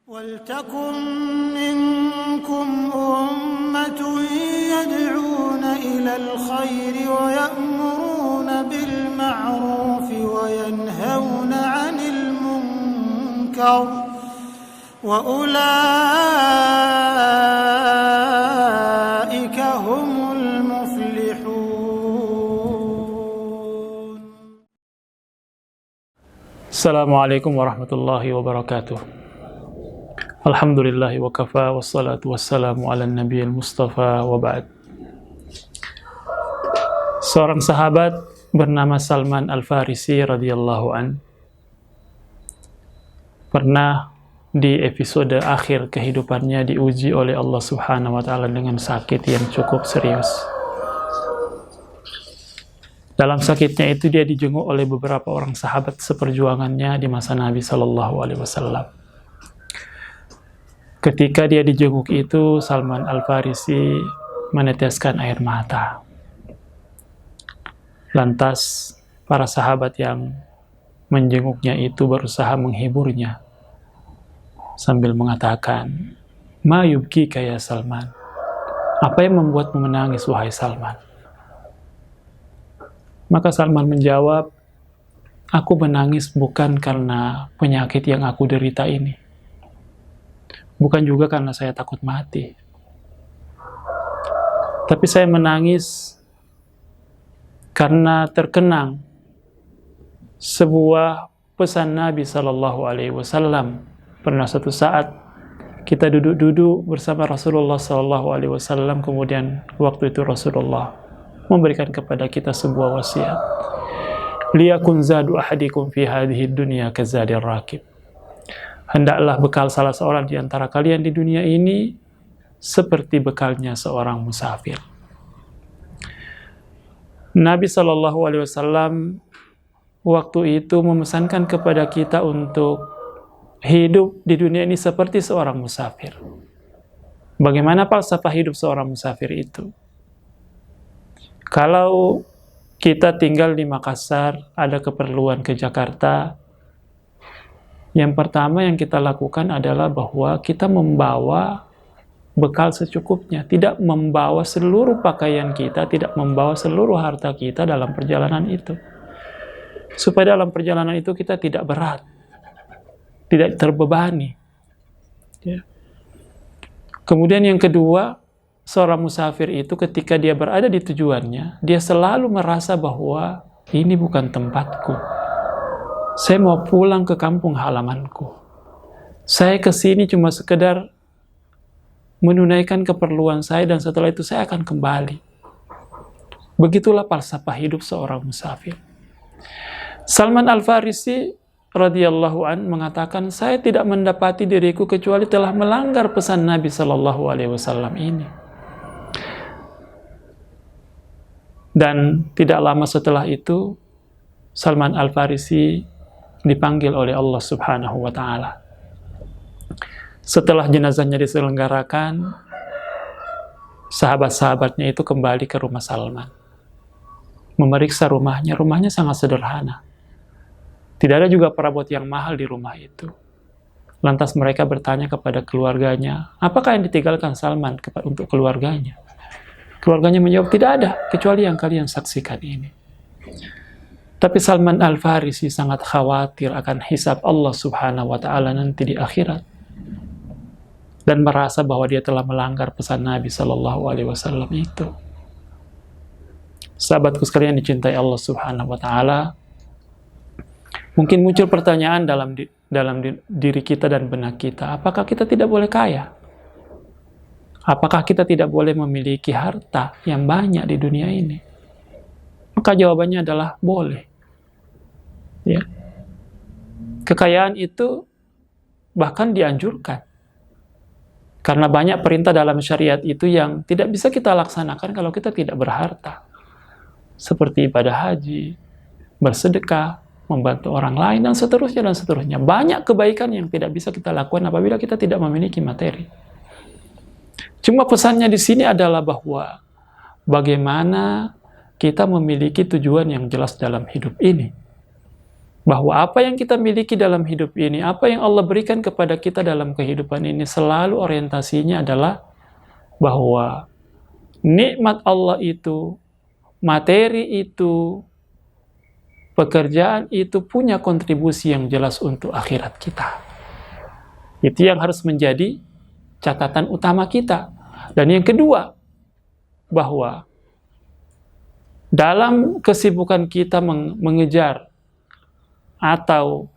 وَلْتَكُنْ مِنْكُمْ أُمَّةٌ يَدْعُونَ إِلَى الْخَيْرِ وَيَأْمُرُونَ بِالْمَعْرُوفِ وَيَنْهَوْنَ عَنِ الْمُنْكَرِ وَأُولَئِكَ هُمُ الْمُفْلِحُونَ. Assalamualaikum warahmatullahi wabarakatuh. Alhamdulillahi wa kafa, wassalatu wassalamu ala nabiyil mustafa wa ba'd. Seorang sahabat bernama Salman Al-Farisi radhiyallahu an pernah di episode akhir kehidupannya diuji oleh Allah Subhanahu wa taala dengan sakit yang cukup serius. Dalam sakitnya itu dia dijenguk oleh beberapa orang sahabat seperjuangannya di masa Nabi sallallahu alaihi wasallam. Ketika dia dijenguk itu, Salman Al-Farisi meneteskan air mata. Lantas para sahabat yang menjenguknya itu berusaha menghiburnya sambil mengatakan, "Ma yubkika ya Salman?" Apa yang membuatmu menangis wahai Salman? Maka Salman menjawab, "Aku menangis bukan karena penyakit yang aku derita ini. Bukan juga karena saya takut mati. Tapi saya menangis karena terkenang sebuah pesan Nabi Sallallahu Alaihi Wasallam. Pernah suatu saat kita duduk-duduk bersama Rasulullah Sallallahu Alaihi Wasallam, kemudian waktu itu Rasulullah memberikan kepada kita sebuah wasiat. Liyakun zadu ahadikum fi hadhihi dunya kazadir rakib. Hendaklah bekal salah seorang di antara kalian di dunia ini seperti bekalnya seorang musafir. Nabi Shallallahu Alaihi Wasallam waktu itu memesankan kepada kita untuk hidup di dunia ini seperti seorang musafir. Bagaimana falsafah hidup seorang musafir itu? Kalau kita tinggal di Makassar, ada keperluan ke Jakarta, yang pertama yang kita lakukan adalah bahwa kita membawa bekal secukupnya, tidak membawa seluruh pakaian kita, tidak membawa seluruh harta kita dalam perjalanan itu. Supaya dalam perjalanan itu kita tidak berat, tidak terbebani. Ya. Kemudian yang kedua, seorang musafir itu ketika dia berada di tujuannya, dia selalu merasa bahwa ini bukan tempatku. Saya mau pulang ke kampung halamanku. Saya ke sini cuma sekedar menunaikan keperluan saya dan setelah itu saya akan kembali. Begitulah falsafah hidup seorang musafir. Salman Al-Farisi radhiyallahu an mengatakan, saya tidak mendapati diriku kecuali telah melanggar pesan Nabi sallallahu alaihi wasallam ini. Dan tidak lama setelah itu Salman Al-Farisi dipanggil oleh Allah Subhanahu wa taala. Setelah jenazahnya diselenggarakan, sahabat-sahabatnya itu kembali ke rumah Salman. Memeriksa rumahnya, rumahnya sangat sederhana. Tidak ada juga perabot yang mahal di rumah itu. Lantas mereka bertanya kepada keluarganya, apakah yang ditinggalkan Salman untuk keluarganya? Keluarganya menjawab, tidak ada, kecuali yang kalian saksikan ini. Tapi Salman Al-Farisi sangat khawatir akan hisab Allah Subhanahu wa taala nanti di akhirat. Dan merasa bahwa dia telah melanggar pesan Nabi sallallahu alaihi wasallam itu. Sahabatku sekalian dicintai Allah Subhanahu wa taala, mungkin muncul pertanyaan dalam diri kita dan benak kita, apakah kita tidak boleh kaya? Apakah kita tidak boleh memiliki harta yang banyak di dunia ini? Maka jawabannya adalah boleh. Ya. Kekayaan itu bahkan dianjurkan. Karena banyak perintah dalam syariat itu yang tidak bisa kita laksanakan kalau kita tidak berharta. Seperti ibadah haji, bersedekah, membantu orang lain, dan seterusnya dan seterusnya. Banyak kebaikan yang tidak bisa kita lakukan apabila kita tidak memiliki materi. Cuma pesannya di sini adalah bahwa bagaimana kita memiliki tujuan yang jelas dalam hidup ini. bahwa apa yang kita miliki dalam hidup ini, apa yang Allah berikan kepada kita dalam kehidupan ini, selalu orientasinya adalah bahwa nikmat Allah itu, materi itu, pekerjaan itu punya kontribusi yang jelas untuk akhirat kita. Itu yang harus menjadi catatan utama kita. Dan yang kedua, bahwa dalam kesibukan kita mengejar atau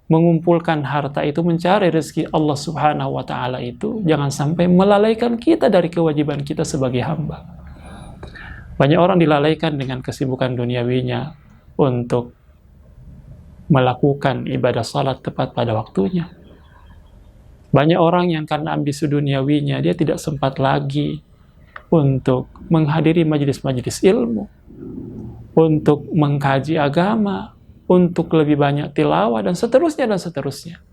mengumpulkan harta itu, mencari rezeki Allah Subhanahu wa Ta'ala itu, jangan sampai melalaikan kita dari kewajiban kita sebagai hamba. Banyak orang dilalaikan dengan kesibukan duniawinya untuk melakukan ibadah salat tepat pada waktunya. Banyak orang yang karena ambisi duniawinya, dia tidak sempat lagi untuk menghadiri majelis-majelis ilmu, untuk mengkaji agama, untuk lebih banyak tilawah, dan seterusnya, dan seterusnya.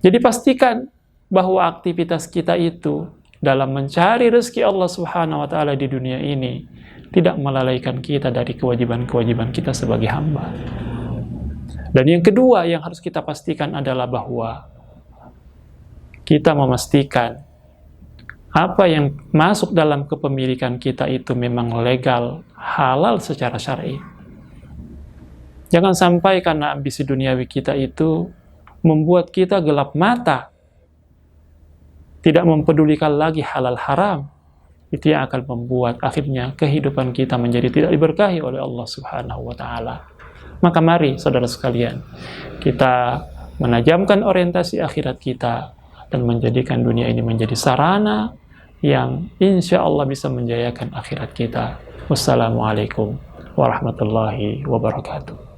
Jadi pastikan bahwa aktivitas kita itu dalam mencari rezeki Allah Subhanahu wa Ta'ala di dunia ini tidak melalaikan kita dari kewajiban-kewajiban kita sebagai hamba. Dan yang kedua yang harus kita pastikan adalah bahwa kita memastikan apa yang masuk dalam kepemilikan kita itu memang legal, halal secara syar'i. Jangan sampai karena ambisi duniawi kita itu membuat kita gelap mata, tidak mempedulikan lagi halal haram. Itu yang akan membuat akhirnya kehidupan kita menjadi tidak diberkahi oleh Allah Subhanahu wa Ta'ala. Maka mari saudara sekalian, kita menajamkan orientasi akhirat kita dan menjadikan dunia ini menjadi sarana yang insya Allah bisa menjayakan akhirat kita. Wassalamualaikum warahmatullahi wabarakatuh.